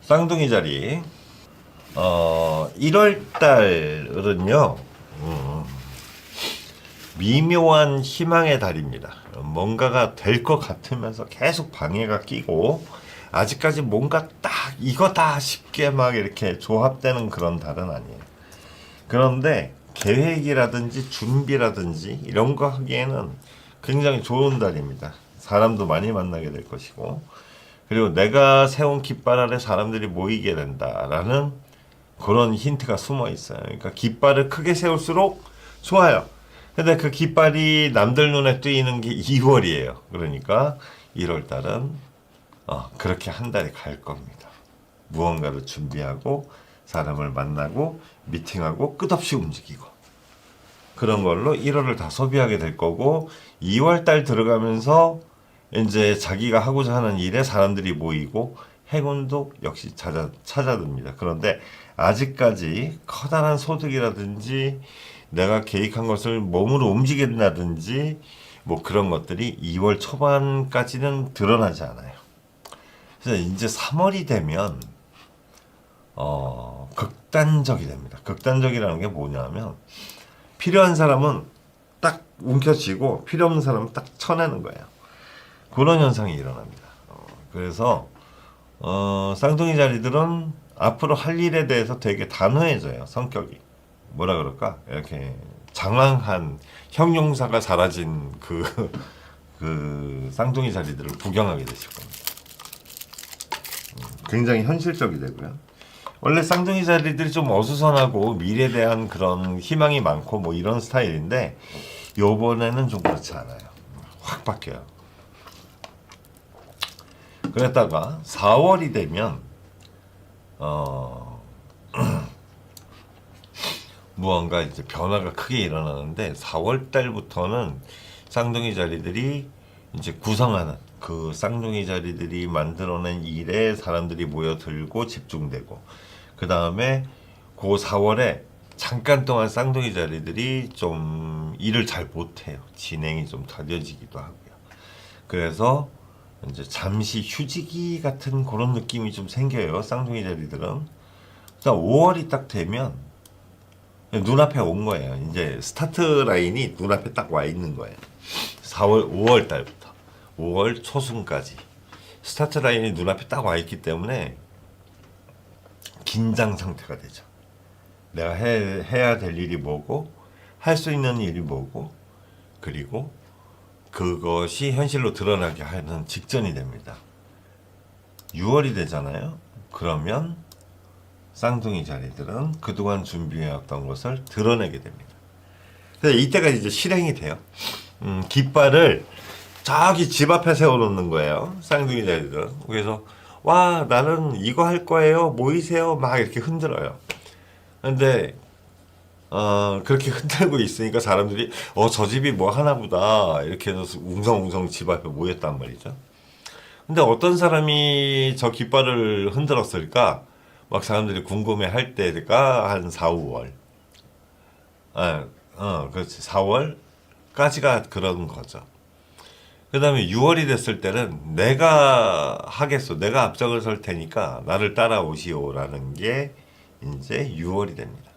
쌍둥이 자리 1월 달은요 미묘한 희망의 달입니다. 뭔가가 될 것 같으면서 계속 방해가 끼고 아직까지 뭔가 딱 이거다 싶게 막 이렇게 조합되는 그런 달은 아니에요. 그런데 계획이라든지 준비라든지 이런 거 하기에는 굉장히 좋은 달입니다. 사람도 많이 만나게 될 것이고, 그리고 내가 세운 깃발 아래 사람들이 모이게 된다라는 그런 힌트가 숨어 있어요. 그러니까 깃발을 크게 세울수록 좋아요. 근데 그 깃발이 남들 눈에 띄는 게 2월이에요. 그러니까 1월 달은 그렇게 한 달이 갈 겁니다. 무언가를 준비하고 사람을 만나고 미팅하고 끝없이 움직이고 그런 걸로 1월을 다 소비하게 될 거고, 2월 달 들어가면서 이제 자기가 하고자 하는 일에 사람들이 모이고 행운도 역시 찾아듭니다. 그런데 아직까지 커다란 소득이라든지 내가 계획한 것을 몸으로 움직인다든지 뭐 그런 것들이 2월 초반까지는 드러나지 않아요. 그래서 이제 3월이 되면 극단적이 됩니다. 극단적이라는 게 뭐냐면 필요한 사람은 딱 움켜쥐고 필요 없는 사람은 딱 쳐내는 거예요. 그런 현상이 일어납니다. 그래서 쌍둥이 자리들은 앞으로 할 일에 대해서 되게 단호해져요. 성격이 뭐라 그럴까, 이렇게 장황한 형용사가 사라진 그 쌍둥이 자리들을 구경하게 되실 겁니다. 굉장히 현실적이 되고요. 원래 쌍둥이 자리들이 좀 어수선하고 미래에 대한 그런 희망이 많고 뭐 이런 스타일인데 요번에는 좀 그렇지 않아요. 확 바뀌어요. 그랬다가 4월이 되면 무언가 이제 변화가 크게 일어나는데, 4월 달부터는 쌍둥이 자리들이 이제 구성하는 그 쌍둥이 자리들이 만들어낸 일에 사람들이 모여들고 집중되고, 그 다음에 그 4월에 잠깐 동안 쌍둥이 자리들이 좀 일을 잘 못해요. 진행이 좀 더뎌지기도 하고요. 그래서 이제 잠시 휴지기 같은 그런 느낌이 좀 생겨요. 쌍둥이 자리들은. 5월이 딱 되면 눈앞에 온 거예요. 이제 스타트 라인이 눈앞에 딱 와 있는 거예요. 5월 달부터 5월 초순까지 스타트 라인이 눈앞에 딱 와 있기 때문에 긴장 상태가 되죠. 내가 해야 될 일이 뭐고, 할 수 있는 일이 뭐고, 그리고 그것이 현실로 드러나게 하는 직전이 됩니다. 6월이 되잖아요. 그러면 쌍둥이 자리들은 그동안 준비해왔던 것을 드러내게 됩니다. 그래서 이때가 이제 실행이 돼요. 깃발을 저기 집 앞에 세워놓는 거예요. 쌍둥이 자리들은. 그래서 와, 나는 이거 할 거예요. 모이세요. 막 이렇게 흔들어요. 근데 그렇게 흔들고 있으니까 사람들이 저 집이 뭐 하나 보다 이렇게 해서 웅성웅성 집 앞에 모였단 말이죠. 근데 어떤 사람이 저 깃발을 흔들었을까? 막 사람들이 궁금해 할 때가 한 4, 5월. 그렇지. 4월까지가 그런 거죠. 그 다음에 6월이 됐을 때는 내가 하겠소. 내가 앞장을 설 테니까 나를 따라오시오라는 게 이제 6월이 됩니다.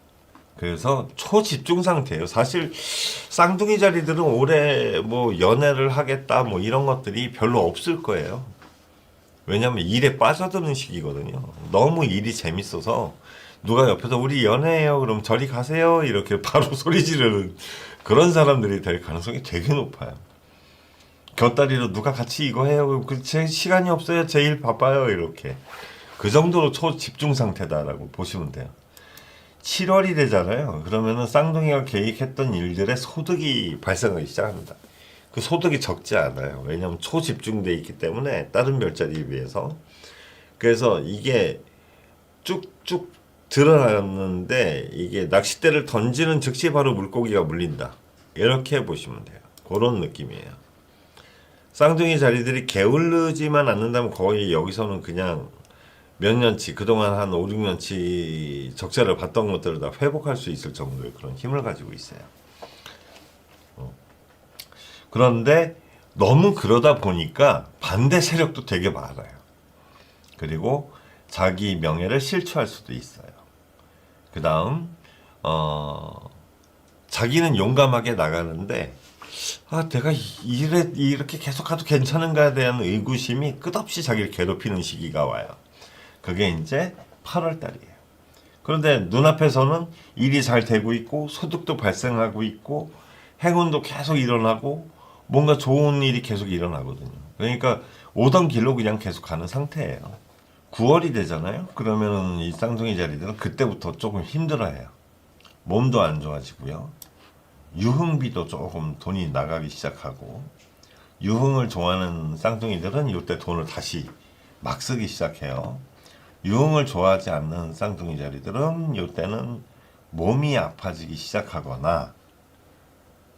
그래서 초집중 상태예요. 사실 쌍둥이 자리들은 올해 뭐 연애를 하겠다 뭐 이런 것들이 별로 없을 거예요. 왜냐면 일에 빠져드는 시기거든요. 너무 일이 재밌어서 누가 옆에서 우리 연애해요 그럼 저리 가세요 이렇게 바로 소리 지르는 그런 사람들이 될 가능성이 되게 높아요. 곁다리로 누가 같이 이거 해요. 제 시간이 없어요. 제 일 바빠요. 이렇게. 그 정도로 초집중 상태다라고 보시면 돼요. 7월이 되잖아요. 그러면은 쌍둥이가 계획했던 일들의 소득이 발생하기 시작합니다. 그 소득이 적지 않아요. 왜냐하면 초집중돼 있기 때문에 다른 별자리에 비해서. 그래서 이게 쭉쭉 드러났는데 이게 낚싯대를 던지는 즉시 바로 물고기가 물린다. 이렇게 보시면 돼요. 그런 느낌이에요. 쌍둥이 자리들이 게을르지만 않는다면 거의 여기서는 그냥 몇 년치, 그동안 한 5, 6년치 적자를 봤던 것들을 다 회복할 수 있을 정도의 그런 힘을 가지고 있어요. 그런데 너무 그러다 보니까 반대 세력도 되게 많아요. 그리고 자기 명예를 실추할 수도 있어요. 그 다음 자기는 용감하게 나가는데 내가 이렇게 계속 가도 괜찮은가에 대한 의구심이 끝없이 자기를 괴롭히는 시기가 와요. 그게 이제 8월 달이에요. 그런데 눈앞에서는 일이 잘 되고 있고 소득도 발생하고 있고 행운도 계속 일어나고 뭔가 좋은 일이 계속 일어나거든요. 그러니까 오던 길로 그냥 계속 가는 상태예요. 9월이 되잖아요. 그러면 이 쌍둥이 자리들은 그때부터 조금 힘들어해요. 몸도 안 좋아지고요. 유흥비도 조금 돈이 나가기 시작하고, 유흥을 좋아하는 쌍둥이들은 이때 돈을 다시 막 쓰기 시작해요. 유흥을 좋아하지 않는 쌍둥이 자리들은 이때는 몸이 아파지기 시작하거나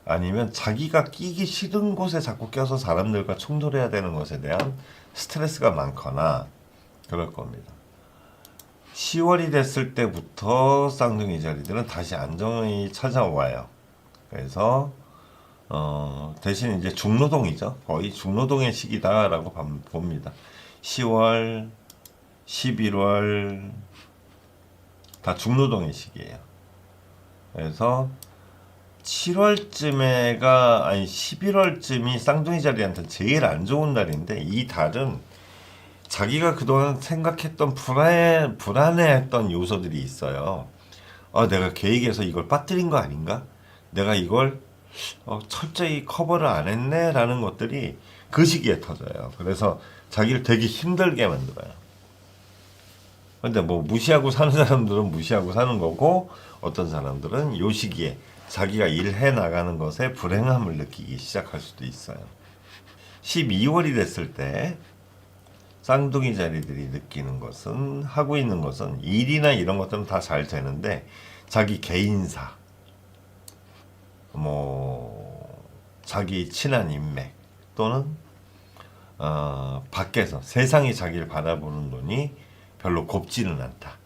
아니면 자기가 끼기 싫은 곳에 자꾸 껴서 사람들과 충돌해야 되는 것에 대한 스트레스가 많거나 그럴 겁니다. 10월이 됐을 때부터 쌍둥이 자리들은 다시 안정이 찾아와요. 그래서 대신 이제 중노동이죠. 거의 중노동의 시기다라고 봅니다. 10월, 11월 다 중노동의 시기예요. 그래서 7월쯤에가 아니 11월쯤이 쌍둥이 자리한테 제일 안 좋은 달인데, 이 달은 자기가 그동안 생각했던 불안해했던 요소들이 있어요. 내가 계획에서 이걸 빠뜨린 거 아닌가? 내가 이걸 철저히 커버를 안 했네? 라는 것들이 그 시기에 터져요. 그래서 자기를 되게 힘들게 만들어요. 근데 뭐 무시하고 사는 사람들은 무시하고 사는 거고, 어떤 사람들은 요 시기에 자기가 일해 나가는 것에 불행함을 느끼기 시작할 수도 있어요. 12월이 됐을 때 쌍둥이 자리들이 느끼는 것은, 하고 있는 것은, 일이나 이런 것들은 다 잘 되는데 자기 개인사, 자기 친한 인맥 또는 밖에서 세상이 자기를 바라보는 눈이 별로 곱지는 않다.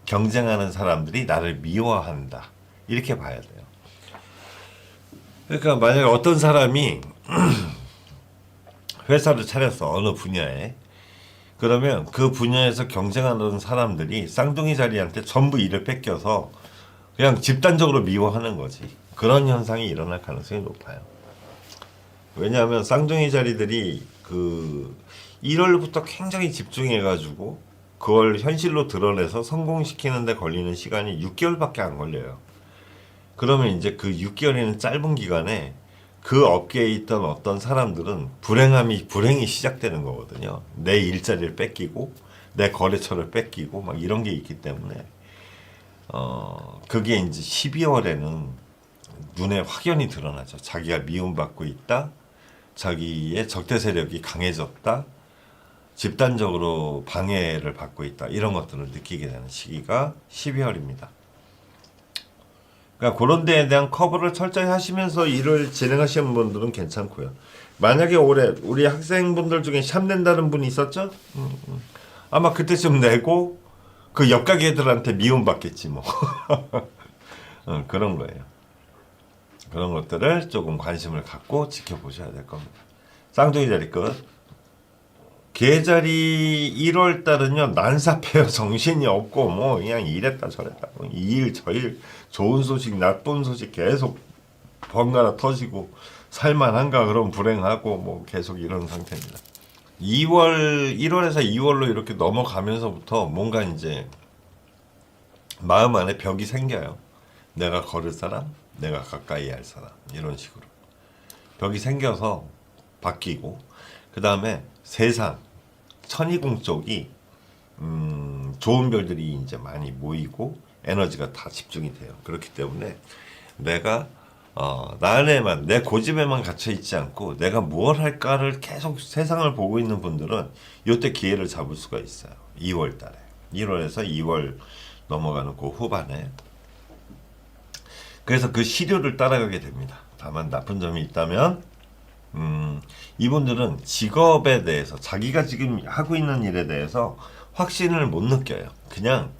경쟁하는 사람들이 나를 미워한다. 이렇게 봐야 돼요. 그러니까 만약에 어떤 사람이 회사를 차렸어. 어느 분야에. 그러면 그 분야에서 경쟁하는 사람들이 쌍둥이 자리한테 전부 일을 뺏겨서 그냥 집단적으로 미워하는 거지. 그런 현상이 일어날 가능성이 높아요. 왜냐하면 쌍둥이 자리들이 1월부터 굉장히 집중해가지고 그걸 현실로 드러내서 성공시키는 데 걸리는 시간이 6개월밖에 안 걸려요. 그러면 이제 그 6개월이는 짧은 기간에 그 업계에 있던 어떤 사람들은 불행이 시작되는 거거든요. 내 일자리를 뺏기고 내 거래처를 뺏기고 막 이런 게 있기 때문에 그게 이제 12월에는 눈에 확연히 드러나죠. 자기가 미움받고 있다. 자기의 적대 세력이 강해졌다. 집단적으로 방해를 받고 있다. 이런 것들을 느끼게 되는 시기가 12월입니다. 그러니까 그런 데에 대한 커버를 철저히 하시면서 일을 진행하시는 분들은 괜찮고요. 만약에 올해 우리 학생분들 중에 샵 낸다는 분이 있었죠? 아마 그때쯤 내고 그 옆가게들한테 미움받겠지 뭐. 그런 거예요. 그런 것들을 조금 관심을 갖고 지켜보셔야 될 겁니다. 쌍둥이 자리 끝. 개자리 1월 달은요, 난삽해요. 정신이 없고 뭐 그냥 이랬다 저랬다, 이 일 저 일, 좋은 소식 나쁜 소식 계속 번갈아 터지고 살만한가 그럼 불행하고 뭐 계속 이런 상태입니다. 1월에서 2월로 이렇게 넘어가면서부터 뭔가 이제 마음 안에 벽이 생겨요. 내가 걸을 사람, 내가 가까이 할 사람, 이런 식으로 벽이 생겨서 바뀌고, 그 다음에 세상 천이궁 쪽이 좋은 별들이 이제 많이 모이고 에너지가 다 집중이 돼요. 그렇기 때문에 내가 나 안에만, 내 고집에만 갇혀 있지 않고 내가 무엇 할까를 계속 세상을 보고 있는 분들은 이때 기회를 잡을 수가 있어요. 2월 달에 1월에서 2월 넘어가는 그 후반에. 그래서 그 시류를 따라가게 됩니다. 다만 나쁜 점이 있다면 이분들은 직업에 대해서, 자기가 지금 하고 있는 일에 대해서 확신을 못 느껴요. 그냥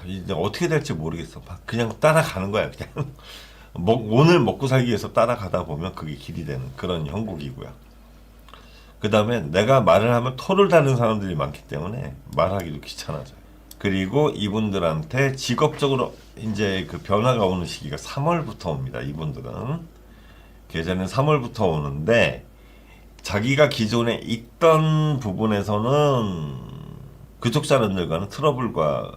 이제 어떻게 될지 모르겠어. 그냥 따라가는 거야. 그냥 오늘 먹고 살기 위해서 따라가다 보면 그게 길이 되는 그런 형국이고요. 그 다음에 내가 말을 하면 토를 다는 사람들이 많기 때문에 말하기도 귀찮아져요. 그리고 이분들한테 직업적으로 이제 그 변화가 오는 시기가 3월부터 옵니다. 이분들은 계좌는 3월부터 오는데 자기가 기존에 있던 부분에서는 그쪽 사람들과는 트러블과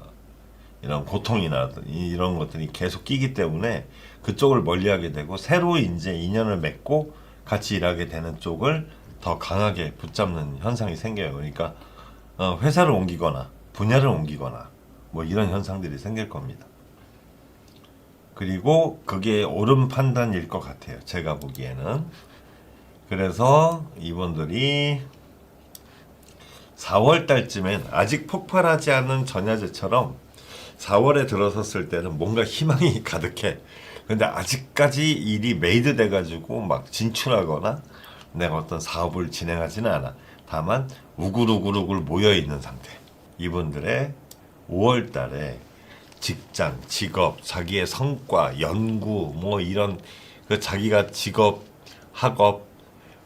이런 고통이나 이런 것들이 계속 끼기 때문에 그쪽을 멀리하게 되고 새로 이제 인연을 맺고 같이 일하게 되는 쪽을 더 강하게 붙잡는 현상이 생겨요. 그러니까 회사를 옮기거나 분야를 옮기거나 뭐 이런 현상들이 생길 겁니다. 그리고 그게 옳은 판단일 것 같아요. 제가 보기에는. 그래서 이분들이 4월 달쯤엔 아직 폭발하지 않은 전야제처럼 4월에 들어섰을 때는 뭔가 희망이 가득해. 근데 아직까지 일이 메이드 돼가지고 막 진출하거나 내가 어떤 사업을 진행하지는 않아. 다만 우글우글우글 모여있는 상태. 이분들의 5월 달에 직장, 직업, 자기의 성과, 연구 뭐 이런 그 자기가 직업, 학업,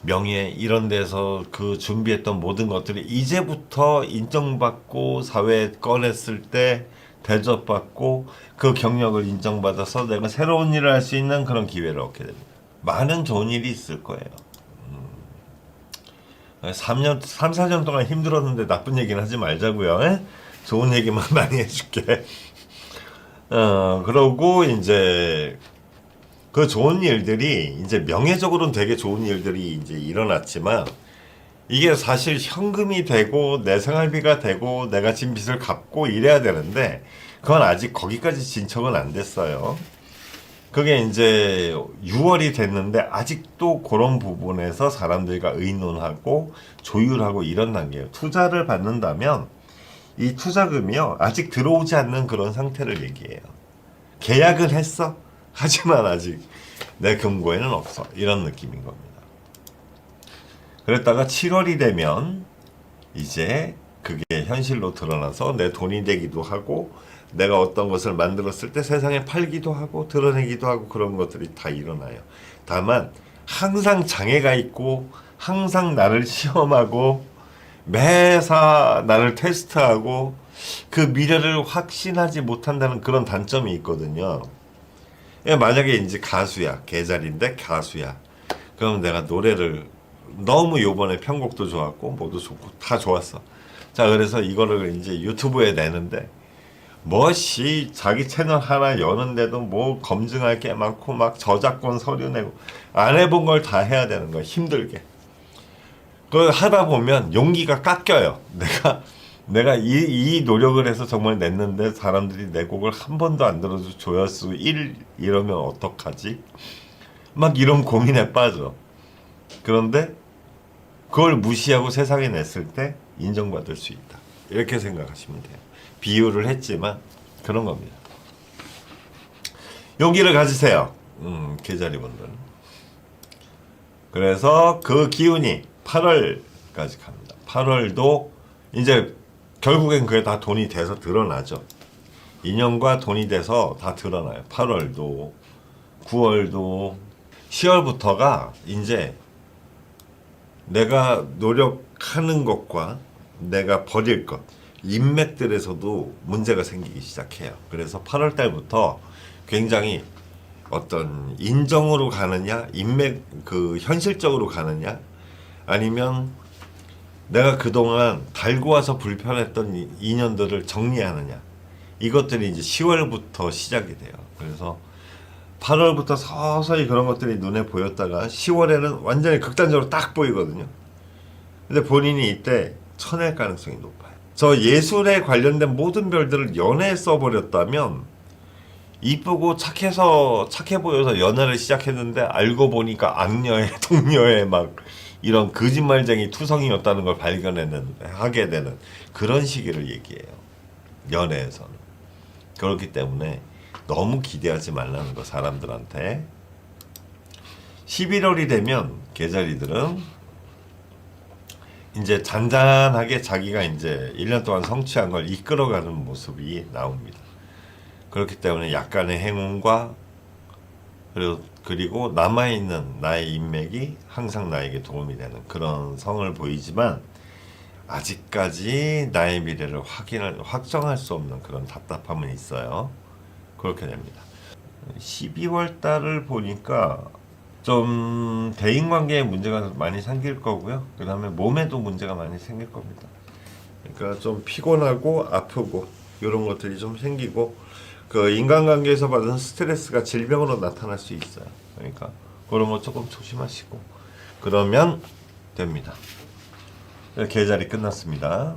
명예 이런 데서 그 준비했던 모든 것들이 이제부터 인정받고 사회에 꺼냈을 때 대접받고 그 경력을 인정받아서 내가 새로운 일을 할 수 있는 그런 기회를 얻게 됩니다. 많은 좋은 일이 있을 거예요. 3년, 3, 4년 동안 힘들었는데 나쁜 얘기는 하지 말자고요. 에? 좋은 얘기만 많이 해줄게. 그러고 이제 그 좋은 일들이 이제 명예적으로는 되게 좋은 일들이 이제 일어났지만 이게 사실 현금이 되고 내 생활비가 되고 내가 진 빚을 갚고 이래야 되는데 그건 아직 거기까지 진척은 안 됐어요. 그게 이제 6월이 됐는데 아직도 그런 부분에서 사람들과 의논하고 조율하고 이런 단계예요. 투자를 받는다면 이 투자금이요 아직 들어오지 않는 그런 상태를 얘기해요. 계약은 했어. 하지만 아직 내 금고에는 없어. 이런 느낌인 겁니다. 그랬다가 7월이 되면 이제 그게 현실로 드러나서 내 돈이 되기도 하고 내가 어떤 것을 만들었을 때 세상에 팔기도 하고 드러내기도 하고 그런 것들이 다 일어나요. 다만 항상 장애가 있고 항상 나를 시험하고 매사 나를 테스트하고 그 미래를 확신하지 못한다는 그런 단점이 있거든요. 만약에 이제 가수야, 계절인데 가수야. 그럼 내가 노래를 너무 요번에 편곡도 좋았고 뭐도 좋고 다 좋았어. 자, 그래서 이거를 이제 유튜브에 내는데 뭐시 자기 채널 하나 여는데도 뭐 검증할 게 많고 막 저작권 서류 내고 안 해본 걸 다 해야 되는 거야. 힘들게. 그걸 하다 보면 용기가 깎여요. 내가 이 노력을 해서 정말 냈는데 사람들이 내 곡을 한 번도 안 들어줘 조회수 1 이러면 어떡하지? 막 이런 고민에 빠져. 그런데 그걸 무시하고 세상에 냈을 때 인정받을 수 있다. 이렇게 생각하시면 돼요. 비유를 했지만 그런 겁니다. 용기를 가지세요. 계자리분들. 그래서 그 기운이 8월까지 갑니다. 8월도 이제 결국엔 그게 다 돈이 돼서 드러나죠. 인연과 돈이 돼서 다 드러나요. 8월도 9월도 10월부터가 이제 내가 노력하는 것과 내가 버릴 것 인맥들에서도 문제가 생기기 시작해요. 그래서 8월 달부터 굉장히 어떤 인정으로 가느냐 인맥 그 현실적으로 가느냐 아니면 내가 그동안 달고 와서 불편했던 인연들을 정리하느냐 이것들이 이제 10월부터 시작이 돼요. 그래서 8월부터 서서히 그런 것들이 눈에 보였다가 10월에는 완전히 극단적으로 딱 보이거든요. 근데 본인이 이때 쳐낼 가능성이 높아요. 저 예술에 관련된 모든 별들을 연애에 써버렸다면 이쁘고 착해 보여서 연애를 시작했는데 알고 보니까 악녀의 동녀의 막 이런 거짓말쟁이 투성이었다는 걸 하게 되는 그런 시기를 얘기해요. 연애에서는. 그렇기 때문에 너무 기대하지 말라는 거 사람들한테. 11월이 되면 계절이들은 이제 잔잔하게 자기가 이제 1년 동안 성취한 걸 이끌어가는 모습이 나옵니다. 그렇기 때문에 약간의 행운과 그리고 남아있는 나의 인맥이 항상 나에게 도움이 되는 그런 성을 보이지만 아직까지 나의 미래를 확정할 수 없는 그런 답답함은 있어요. 그렇게 됩니다. 12월 달을 보니까 좀 대인관계에 문제가 많이 생길 거고요. 그 다음에 몸에도 문제가 많이 생길 겁니다. 그러니까 좀 피곤하고 아프고 이런 것들이 좀 생기고 그 인간관계에서 받은 스트레스가 질병으로 나타날 수 있어요. 그러니까 그런 거 조금 조심하시고 그러면 됩니다. 계절이 끝났습니다.